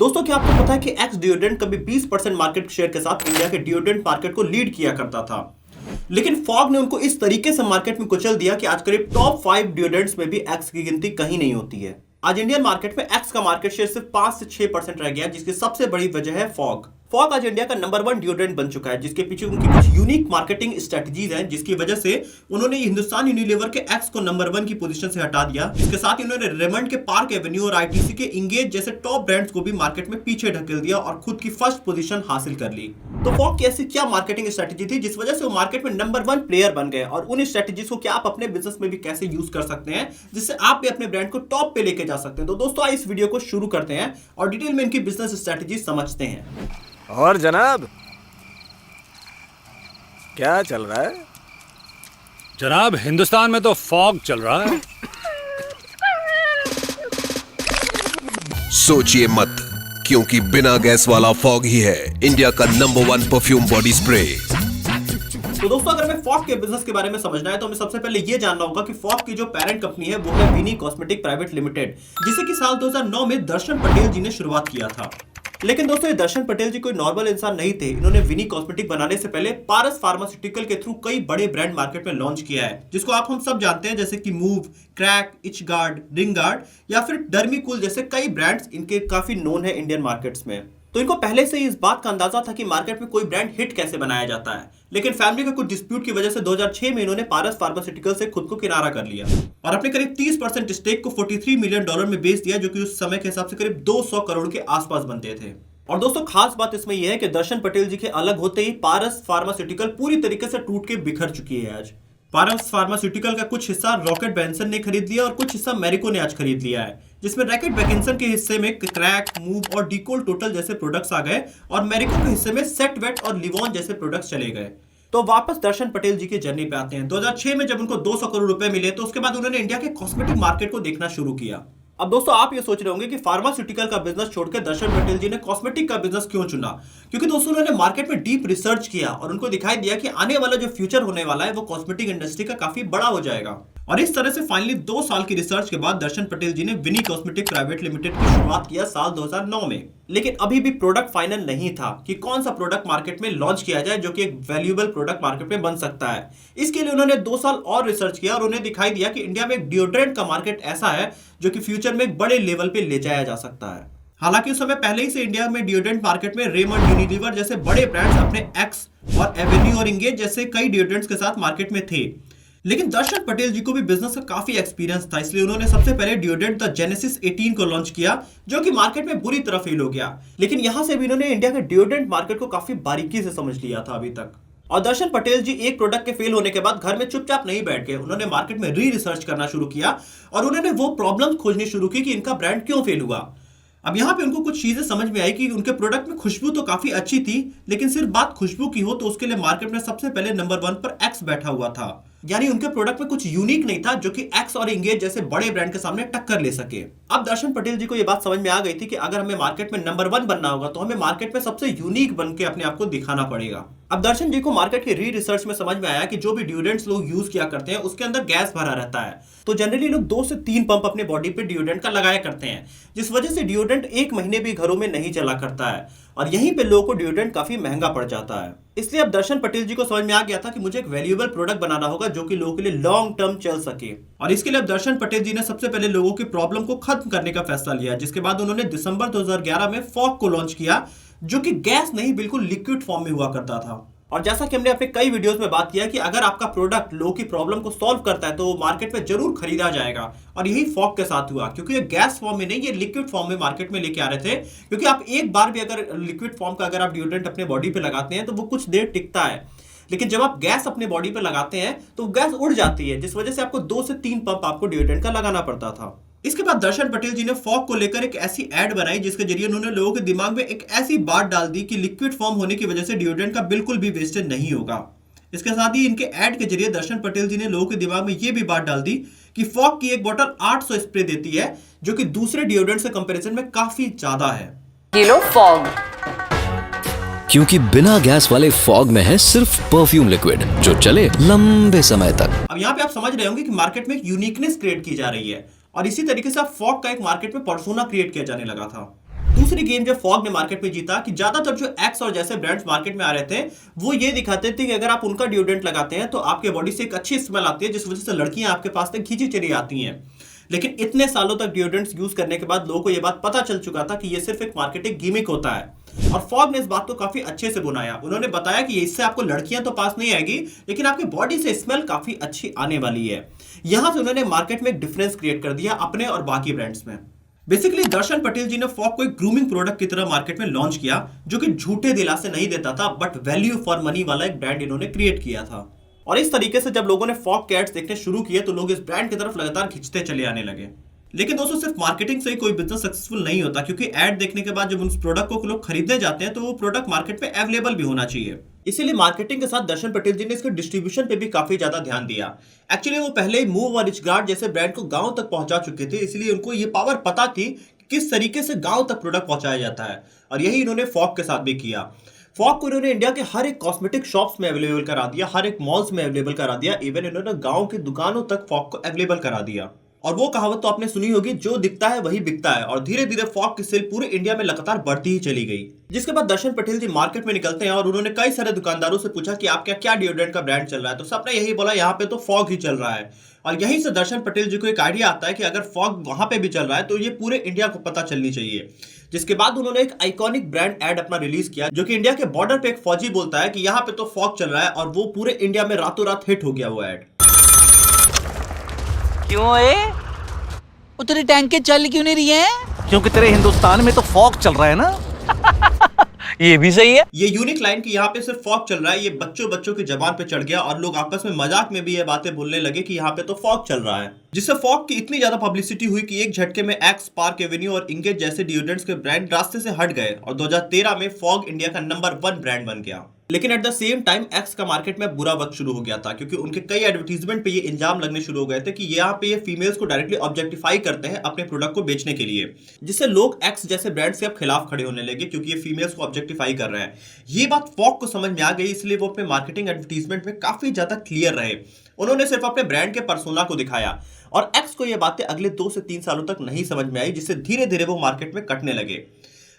दोस्तों क्या आपको पता है कि एक्स डिओड्रेंट कभी 20% मार्केट शेयर के साथ इंडिया के डिओड्रेंट मार्केट को लीड किया करता था, लेकिन फॉग ने उनको इस तरीके से मार्केट में कुचल दिया कि आज करीब टॉप 5 डिओड्रेंट्स में भी एक्स की गिनती कहीं नहीं होती है। आज इंडियन मार्केट में एक्स का मार्केट शेयर सिर्फ 5 से 6% रह गया, जिसकी सबसे बड़ी वजह है फॉग। फॉग आज इंडिया का नंबर 1 डिओड्रेंट बन चुका है, जिसके पीछे उनकी कुछ यूनिक मार्केटिंग स्ट्रेटजीज हैं, जिसकी वजह से उन्होंने हिंदुस्तान यूनिलीवर के एक्स को नंबर 1 की पोजीशन से हटा दिया। इसके साथ ही उन्होंने रेमंड के पार्क एवेन्यू और आईटीसी के इंगेज जैसे टॉप ब्रांड्स को भी मार्केट में पीछे ढकेल दिया और खुद की फर्स्ट पोजीशन हासिल कर ली। तो फॉग की ऐसी क्या मार्केटिंग स्ट्रेटजी थी जिस वजह से वो मार्केट में नंबर 1 प्लेयर बन गए, और उन स्ट्रेटजीज को क्या आप अपने बिजनेस में भी कैसे यूज कर सकते हैं जिससे आप भी अपने ब्रांड को टॉप पे लेके जा सकते हैं। तो दोस्तों इस वीडियो को शुरू करते हैं और डिटेल में इनकी बिजनेस स्ट्रेटजी समझते हैं। और जनाब क्या चल रहा है? जनाब हिंदुस्तान में तो फॉग चल रहा है। सोचिए मत, क्योंकि बिना गैस वाला फॉग ही है इंडिया का नंबर 1 परफ्यूम बॉडी स्प्रे। तो दोस्तों अगर हमें फॉग के बिजनेस के बारे में समझना है तो हमें सबसे पहले यह जानना होगा कि फॉग की जो पेरेंट कंपनी है वो है विनी कॉस्मेटिक प्राइवेट लिमिटेड, जिसे कि साल 2009 में दर्शन पटेल जी ने शुरुआत किया था। लेकिन दोस्तों ये दर्शन पटेल जी कोई नॉर्मल इंसान नहीं थे। इन्होंने विनी कॉस्मेटिक बनाने से पहले पारस फार्मास्यूटिकल के थ्रू कई बड़े ब्रांड मार्केट में लॉन्च किया है, जिसको हम सब जानते हैं, जैसे कि move, crack, etch guard, ring guard या फिर डर्मीकूल जैसे कई ब्रांड्स इनके काफी नोन है इंडियन मार्केट्स में। तो इनको पहले से ही इस बात का अंदाजा था कि मार्केट में कोई ब्रांड हिट कैसे बनाया जाता है, लेकिन फैमिली का कुछ डिस्प्यूट की वजह से 2006 में इन्होंने पारस फार्मास्यूटिकल से खुद को किनारा कर लिया और अपने करीब 30% स्टेक को $43 मिलियन में बेच दिया, जो कि उस समय के हिसाब से करीब 200 करोड़ के आसपास बनते थे। और दोस्तों खास बात इसमें यह है कि दर्शन पटेल जी के अलग होते ही पारस फार्मास्यूटिकल पूरी तरीके से टूट के बिखर चुकी है। आज पारस फार्मास्यूटिकल का कुछ हिस्सा रॉकेट बेंसन ने खरीद लिया और कुछ हिस्सा मैरिको ने आज खरीद लिया है, जिसमें रॉकेट बेकिंसन के हिस्से में क्रैक, मूव और डीकोल टोटल जैसे प्रोडक्ट्स आ गए और मैरिको के हिस्से में सेट वेट और लिवॉन जैसे प्रोडक्ट्स चले गए। तो वापस दर्शन पटेल जी की जर्नी पे आते हैं। 2006 में जब उनको 200 करोड़ रुपए मिले तो उसके बाद उन्होंने इंडिया के कॉस्मेटिक मार्केट को देखना शुरू किया। अब दोस्तों आप ये सोच रहे होंगे कि फार्मास्यूटिकल का बिजनेस छोड़कर दर्शन पटेल जी ने कॉस्मेटिक का बिजनेस क्यों चुना, क्योंकि दोस्तों उन्होंने मार्केट में डीप रिसर्च किया और उनको दिखाई दिया कि आने वाला जो फ्यूचर होने वाला है वो कॉस्मेटिक इंडस्ट्री का काफी बड़ा हो जाएगा। और इस तरह से फाइनली 2 साल की रिसर्च के बाद दर्शन पटेल जी ने विनी कॉस्मेटिक प्राइवेट लिमिटेड की शुरुआत किया साल 2009 में। लेकिन अभी भी प्रोडक्ट फाइनल नहीं था कि कौन सा प्रोडक्ट मार्केट में लॉन्च किया जाए जो कि एक वैल्यूएबल प्रोडक्ट मार्केट में बन सकता है। इसके लिए उन्होंने 2 साल और रिसर्च किया और उन्हें दिखाई दिया कि इंडिया में एक डिओड्रेंट का मार्केट ऐसा है जो कि फ्यूचर में एक बड़े लेवल पे ले जाया जा सकता है। हालांकि उस समय पहले ही से इंडिया में डिओड्रेंट मार्केट में रेमंड, यूनिलीवर जैसे बड़े ब्रांड्स अपने एक्स और एवेन्यू और इंगेज जैसे कई डिओड्रेंट्स के साथ मार्केट में थे। लेकिन दर्शन पटेल जी को भी बिजनेस का काफी एक्सपीरियंस था, इसलिए उन्होंने सबसे पहले डिओड्रेंट द जेनेसिस 18 को लॉन्च किया, जो कि मार्केट में बुरी तरह फेल हो गया। लेकिन यहां से भी इन्होंने इंडिया के डिओड्रेंट मार्केट को काफी बारीकी से समझ लिया था अभी तक। और दर्शन पटेल जी एक प्रोडक्ट के फेल होने के बाद घर में चुपचाप नहीं बैठ गए, उन्होंने मार्केट में रिसर्च करना शुरू किया और उन्होंने वो प्रॉब्लम खोजनी शुरू की कि इनका ब्रांड क्यों फेल हुआ। अब यहाँ पे उनको कुछ चीजें समझ में आई कि उनके प्रोडक्ट में खुशबू तो काफी अच्छी थी, लेकिन सिर्फ बात खुशबू की हो तो उसके लिए मार्केट में सबसे पहले नंबर 1 पर एक्स बैठा हुआ था। यानी उनके प्रोडक्ट में कुछ यूनिक नहीं था जो कि एक्स और इंगेज जैसे बड़े ब्रांड के सामने टक्कर ले सके। अब दर्शन पटेल जी को यह बात समझ में आ गई थी कि अगर हमें मार्केट में नंबर 1 बनना होगा तो हमें मार्केट में सबसे यूनिक बन के अपने आप को दिखाना पड़ेगा। अब दर्शन जी को मार्केट के रिसर्च में समझ में आया कि जो भी डिओड्रेंट्स लोग यूज किया करते हैं उसके अंदर गैस भरा रहता है, तो जनरली लोग 2 से 3 पंप अपने बॉडी पे डिओड्रेंट का लगाया करते हैं, जिस वजह से डिओड्रेंट 1 महीने भी घरों में नहीं चला करता है और यहीं पे लोगों को डिओड्रेंट काफी महंगा पड़ जाता है। इसलिए अब दर्शन पटेल जी को समझ में आ गया था कि मुझे एक वैल्यूएबल प्रोडक्ट बनाना होगा जो कि लोगों के लिए लॉन्ग टर्म चल सके। और इसके लिए अब दर्शन पटेल जी ने सबसे पहले लोगों की प्रॉब्लम को खत्म करने का फैसला लिया, जिसके बाद उन्होंने दिसंबर 2011 में फॉग को लॉन्च किया, जो कि गैस नहीं बिल्कुल लिक्विड फॉर्म में हुआ करता था। और जैसा कि हमने अपने कई वीडियोस में बात किया कि अगर आपका प्रोडक्ट लोगों की प्रॉब्लम को सॉल्व करता है तो मार्केट में जरूर खरीदा जाएगा, और यही फॉग के साथ हुआ, क्योंकि ये गैस फॉर्म में नहीं, ये लिक्विड फॉर्म में मार्केट में लेके आ रहे थे। क्योंकि आप एक बार भी अगर लिक्विड फॉर्म का अगर आप डिओड्रेंट अपने बॉडी पे लगाते हैं तो वो कुछ देर टिकता है, लेकिन जब आप गैस अपने बॉडी पे लगाते हैं तो गैस उड़ जाती है, जिस वजह से आपको 2 से 3 पंप आपको डिओड्रेंट का लगाना पड़ता था। इसके बाद दर्शन पटेल जी ने फॉग को लेकर एक ऐसी एड बनाई जिसके जरिए उन्होंने लोगों के दिमाग में एक ऐसी बात डाल दी कि लिक्विड फॉर्म होने की वजह से डिओड्रेंट का बिल्कुल भी वेस्टेज नहीं होगा। इसके साथ ही इनके एड के जरिए दर्शन पटेल जी ने लोगों के दिमाग में यह भी बात डाल दी कि फॉग की एक बोतल 800 स्प्रे देती है, जो कि दूसरे डिओड्रेंट से कंपैरिजन में काफी ज्यादा है। ये लो फॉग, क्योंकि बिना गैस वाले फॉग में है सिर्फ परफ्यूम लिक्विड जो चले लंबे समय तक। अब यहाँ पे आप समझ रहे होंगे कि मार्केट में एक यूनिकनेस क्रिएट की जा रही है और इसी तरीके से अब फॉग का एक मार्केट में पर्सोना क्रिएट किया जाने लगा था। दूसरी गेम जो फॉग ने मार्केट में जीता कि ज्यादातर जो एक्स और जैसे ब्रांड्स मार्केट में आ रहे थे वो ये दिखाते थे कि अगर आप उनका डिओड्रेंट लगाते हैं तो आपके बॉडी से एक अच्छी स्मेल आती है, जिस वजह से लड़कियां आपके पास तक खींची चली आती हैं। लेकिन इतने सालों तक डिओड्रेंट्स यूज करने के बाद लोगों को यह बात पता चल चुका था कि यह सिर्फ एक मार्केटिंग गिमिक होता है और फॉग ने इस बात को काफी अच्छे से बुनाया। उन्होंने बताया कि इससे आपको लड़कियां तो पास नहीं आएगी, लेकिन आपकी बॉडी से स्मेल काफी अच्छी आने वाली है। यहां से उन्होंने मार्केट में एक डिफरेंस क्रिएट कर दिया अपने और बाकी ब्रांड्स में। बेसिकली दर्शन पटेल जी ने फॉग को एक ग्रूमिंग प्रोडक्ट की तरह मार्केट में लॉन्च किया, जो कि झूठे दिलासे नहीं देता था, बट वैल्यू फॉर मनी वाला एक ब्रांड इन्होंने क्रिएट किया था। और इस तरीके से जब लोगों ने फॉग के एड्स देखने शुरू किए तो लोग इस ब्रांड की तरफ लगातार खिंचते चले आने लगे। लेकिन दोस्तों सिर्फ मार्केटिंग से ही कोई बिजनेस सक्सेसफुल नहीं होता, क्योंकि एड देखने के बाद जब उस प्रोडक्ट को लोग खरीदने जाते हैं तो वो प्रोडक्ट मार्केट में अवेलेबल भी होना चाहिए। इसीलिए मार्केटिंग के साथ दर्शन पटेल जी ने इसके डिस्ट्रीब्यूशन पे भी काफी ज्यादा ध्यान दिया। एक्चुअली वो पहले ही मूव और रिचगार्ड जैसे ब्रांड को गांव तक पहुंचा चुके थे, इसलिए उनको ये पावर पता थी कि किस तरीके से गांव तक प्रोडक्ट पहुंचाया जाता है, और यही इन्होंने फॉग के साथ भी किया। फॉग को इन्होंने इंडिया के हर एक कॉस्मेटिक शॉप्स में अवेलेबल करा दिया, हर एक मॉल्स में अवेलेबल करा दिया, इवन इन्होंने गांव की दुकानों तक फॉग को अवेलेबल करा दिया। और वो कहावत तो आपने सुनी होगी, जो दिखता है वही बिकता है। और धीरे धीरे फॉग की सेल पूरे इंडिया में लगातार बढ़ती ही चली गई। जिसके बाद दर्शन पटेल जी मार्केट में निकलते हैं और उन्होंने कई सारे दुकानदारों से पूछा कि आपका क्या डिओड्रेंट का ब्रांड चल रहा है, तो सबने यही बोला यहाँ पे तो फॉग ही चल रहा है। और यहीं से दर्शन पटेल जी को एक आइडिया आता है कि अगर फॉग वहां पे भी चल रहा है तो ये पूरे इंडिया को पता चलनी चाहिए। जिसके बाद उन्होंने एक आइकॉनिक ब्रांड एड अपना रिलीज किया, जो कि इंडिया के बॉर्डर पे एक फौजी बोलता है कि यहाँ पे तो फॉग चल रहा है, और वो पूरे इंडिया में रातों रात हिट हो गया वो एड। क्यों वो तेरे टैंक के चल क्यों नहीं रही है? क्योंकि तेरे हिंदुस्तान में तो फॉग चल रहा है ना। ये भी सही है। ये यूनिक लाइन कि यहाँ पे सिर्फ फॉग चल रहा है, ये बच्चों की जबान पे चढ़ गया और लोग आपस में मजाक में भी ये बातें बोलने लगे कि यहाँ पे तो फॉग चल रहा है। जिससे फॉग की इतनी ज्यादा पब्लिसिटी हुई कि एक झटके में एक्स, पार्क एवेन्यू और इंगेज जैसे डिओड्रेंट्स के ब्रांड रास्ते से हट गए और 2013 में फॉग इंडिया का नंबर 1 ब्रांड बन गया। लेकिन at the same time x का मार्केट में बुरा वक्त शुरू हो गया था, क्योंकि उनके कई एडवर्टीजमेंट पे ये इल्जाम लगने शुरू हो गए थे कि यहाँ पे ये फीमेल्स को डायरेक्टली ऑब्जेक्टिफाई करते हैं अपने प्रोडक्ट को बेचने के लिए, जिससे लोग एक्स जैसे ब्रांड्स के अब खिलाफ खड़े होने लगे, क्योंकि ये फीमेल्स को ऑब्जेक्टिफाई कर रहे हैं। ये बात फॉग को समझ में आ गई, इसलिए वो अपने मार्केटिंग एडवर्टीजमेंट में काफी ज्यादा क्लियर रहे। उन्होंने सिर्फ अपने ब्रांड के पर्सोना को दिखाया, और एक्स को ये बातें अगले 2 से 3 सालों तक नहीं समझ में आई, जिससे धीरे धीरे वो मार्केट में कटने लगे।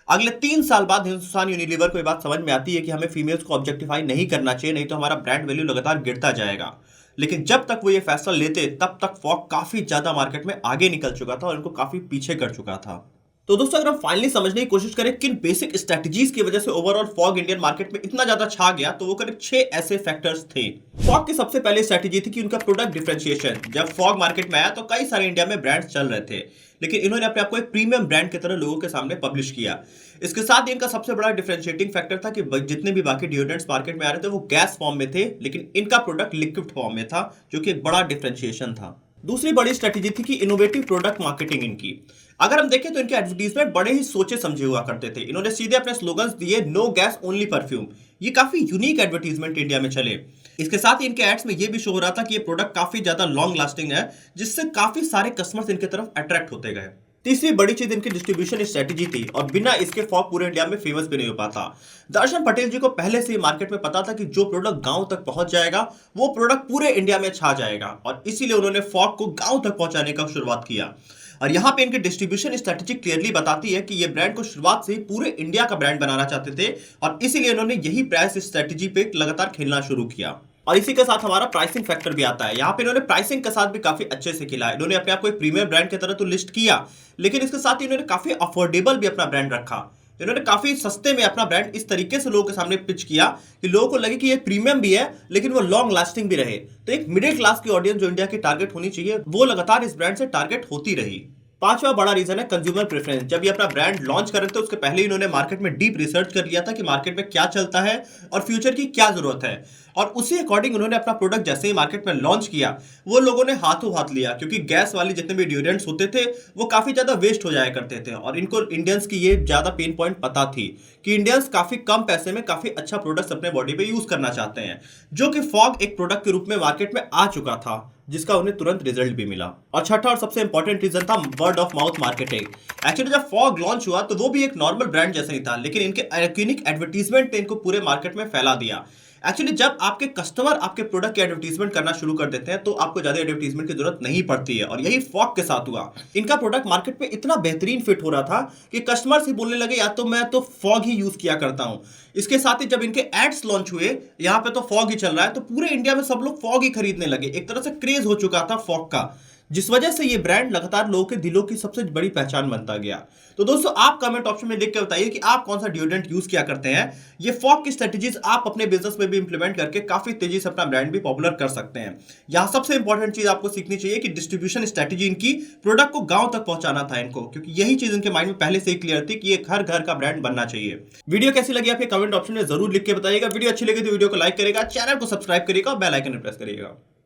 अगले 3 साल बाद हिंदुस्तान यूनिलीवर को ये बात समझ में आती है कि हमें फीमेल्स को ऑब्जेक्टिफाई नहीं करना चाहिए, नहीं तो हमारा ब्रांड वैल्यू लगातार गिरता जाएगा। लेकिन जब तक वो ये फैसला लेते तब तक फॉग काफी ज्यादा मार्केट में आगे निकल चुका था और इनको काफी पीछे कर चुका था। तो दोस्तों अगर हम फाइनली समझने की कोशिश करें किन बेसिक स्ट्रेटजीज की वजह से ओवरऑल फॉग इंडियन मार्केट में इतना ज्यादा छा गया, तो वो करीब 6 ऐसे फैक्टर्स थे। फॉग की सबसे पहले स्ट्रेटजी थी कि उनका प्रोडक्ट डिफरेंशिएशन। जब फॉग मार्केट में आया तो कई सारे इंडिया में ब्रांड्स चल रहे थे, लेकिन इन्होंने अपने आप को एक प्रीमियम ब्रांड की तरह लोगों के सामने पब्लिश किया। इसके साथ इनका सबसे बड़ा डिफरेंशिएटिंग फैक्टर था कि जितने भी बाकी डिओड्रेंट्स मार्केट में आ रहे थे वो गैस फॉर्म में थे, लेकिन इनका प्रोडक्ट लिक्विड फॉर्म में था, जो कि एक बड़ा डिफरेंशिएशन था। दूसरी बड़ी स्ट्रेटजी थी कि इनोवेटिव प्रोडक्ट मार्केटिंग इनकी। अगर हम देखें तो इनके एडवर्टीजमेंट बड़े ही सोचे समझे हुआ करते थे। इन्होंने सीधे अपने स्लोगन्स दिए, नो गैस ओनली परफ्यूम। ये काफी यूनिक एडवर्टीजमेंट इंडिया में चले। इसके साथ ही इनके एड्स में ये भी शो हो रहा था कि ये प्रोडक्ट काफी ज्यादा लॉन्ग लास्टिंग है, जिससे काफी सारे कस्टमर्स इनकी तरफ अट्रैक्ट होते गए। तीसरी बड़ी चीज इनकी डिस्ट्रीब्यूशन स्ट्रेटजी थी, और बिना इसके फॉग पूरे इंडिया में फेमस भी नहीं हो पाता। दर्शन पटेल जी को पहले से ही मार्केट में पता था कि जो प्रोडक्ट गांव तक पहुंच जाएगा वो प्रोडक्ट पूरे इंडिया में छा जाएगा, और इसीलिए उन्होंने फॉग को गांव तक पहुंचाने का शुरुआत किया। और यहाँ पे इनकी डिस्ट्रीब्यूशन स्ट्रेटजी क्लियरली बताती है कि ये ब्रांड को शुरुआत से ही पूरे इंडिया का ब्रांड बनाना चाहते थे, और इसीलिए उन्होंने यही प्राइस स्ट्रेटजी पे लगातार खेलना शुरू किया। और इसी के साथ हमारा प्राइसिंग फैक्टर भी आता है। यहाँ पे इन्होंने प्राइसिंग के साथ भी काफी अच्छे से खेला। इन्होंने अपने आप को एक प्रीमियम ब्रांड की तरह तो लिस्ट किया, लेकिन इसके साथ ही इन्होंने काफी अफोर्डेबल भी अपना ब्रांड रखा। इन्होंने काफी सस्ते में अपना ब्रांड इस तरीके से लोगों के सामने पिच किया कि लोगों को लगे कि ये प्रीमियम भी है, लेकिन वो लॉन्ग लास्टिंग भी रहे। तो एक मिडिल क्लास की ऑडियंस जो इंडिया की टारगेट होनी चाहिए, वो लगातार इस ब्रांड से टारगेट होती रही। पांचवा बड़ा रीजन है कंज्यूमर प्रेफरेंस। जब ये अपना ब्रांड लॉन्च कर रहे थे उसके पहले इन्होंने मार्केट में डीप रिसर्च कर लिया था कि मार्केट में क्या चलता है और फ्यूचर की क्या जरूरत है, और उसी अकॉर्डिंग उन्होंने अपना प्रोडक्ट जैसे ही मार्केट में लॉन्च किया वो लोगों ने हाथों हाथ लिया, क्योंकि गैस वाली जितने भी डिओड्रेंट्स होते थे वो काफी ज्यादा वेस्ट हो जाया करते थे, और इनको इंडियंस की ये ज्यादा पेन पॉइंट पता थी कि इंडियंस काफी कम पैसे में काफी अच्छा प्रोडक्ट अपने बॉडी पे यूज करना चाहते हैं, जो कि फॉग एक प्रोडक्ट के रूप में मार्केट में आ चुका था, जिसका उन्हें तुरंत रिजल्ट भी मिला। और छठा और सबसे इंपॉर्टेंट रीजन था word of mouth marketing. Actually जब फॉग लॉन्च हुआ तो वो भी एक नॉर्मल ब्रांड जैसा ही था, लेकिन इनके यूनिक एडवर्टीजमेंट ने इनको पूरे मार्केट में फैला दिया। एक्चुअली जब आपके कस्टमर आपके प्रोडक्ट की एडवर्टीजमेंट करना शुरू कर देते हैं तो आपको ज्यादा एडवर्टीजमेंट की जरूरत नहीं पड़ती है, और यही फॉग के साथ हुआ। इनका प्रोडक्ट मार्केट में इतना बेहतरीन फिट हो रहा था कि कस्टमर से बोलने लगे या तो मैं तो फॉग ही यूज किया करता हूं। इसके साथ ही जब इनके एड्स लॉन्च हुए, यहां पे तो फॉग ही चल रहा है, तो पूरे इंडिया में सब लोग फॉग ही खरीदने लगे। एक तरह से क्रेज हो चुका था फॉग का, जिस वजह से ये ब्रांड लगातार लोगों के दिलों की सबसे बड़ी पहचान बनता गया। तो दोस्तों आप कमेंट ऑप्शन में लिख के बताइए कि आप कौन सा डिओड्रेंट यूज किया करते हैं। ये फॉग की स्ट्रेटजीज आप अपने बिजनेस में भी इंप्लीमेंट करके काफी तेजी से अपना ब्रांड भी पॉपुलर कर सकते हैं। यहां सबसे इंपॉर्टेंट चीज आपको सीखनी चाहिए कि डिस्ट्रीब्यूशन स्ट्रेटजी इनकी प्रोडक्ट को गांव तक पहुंचाना था इनको, क्योंकि यही चीज इनके माइंड में पहले से ही क्लियर थी कि ये हर घर का ब्रांड बनना चाहिए। वीडियो कैसी लगी आपके कमेंट ऑप्शन में जरूर लिख के बताइएगा। वीडियो अच्छी लगी तो वीडियो को लाइक करेगा, चैनल को सब्सक्राइब करिएगा और बेल आइकन प्रेस करिएगा।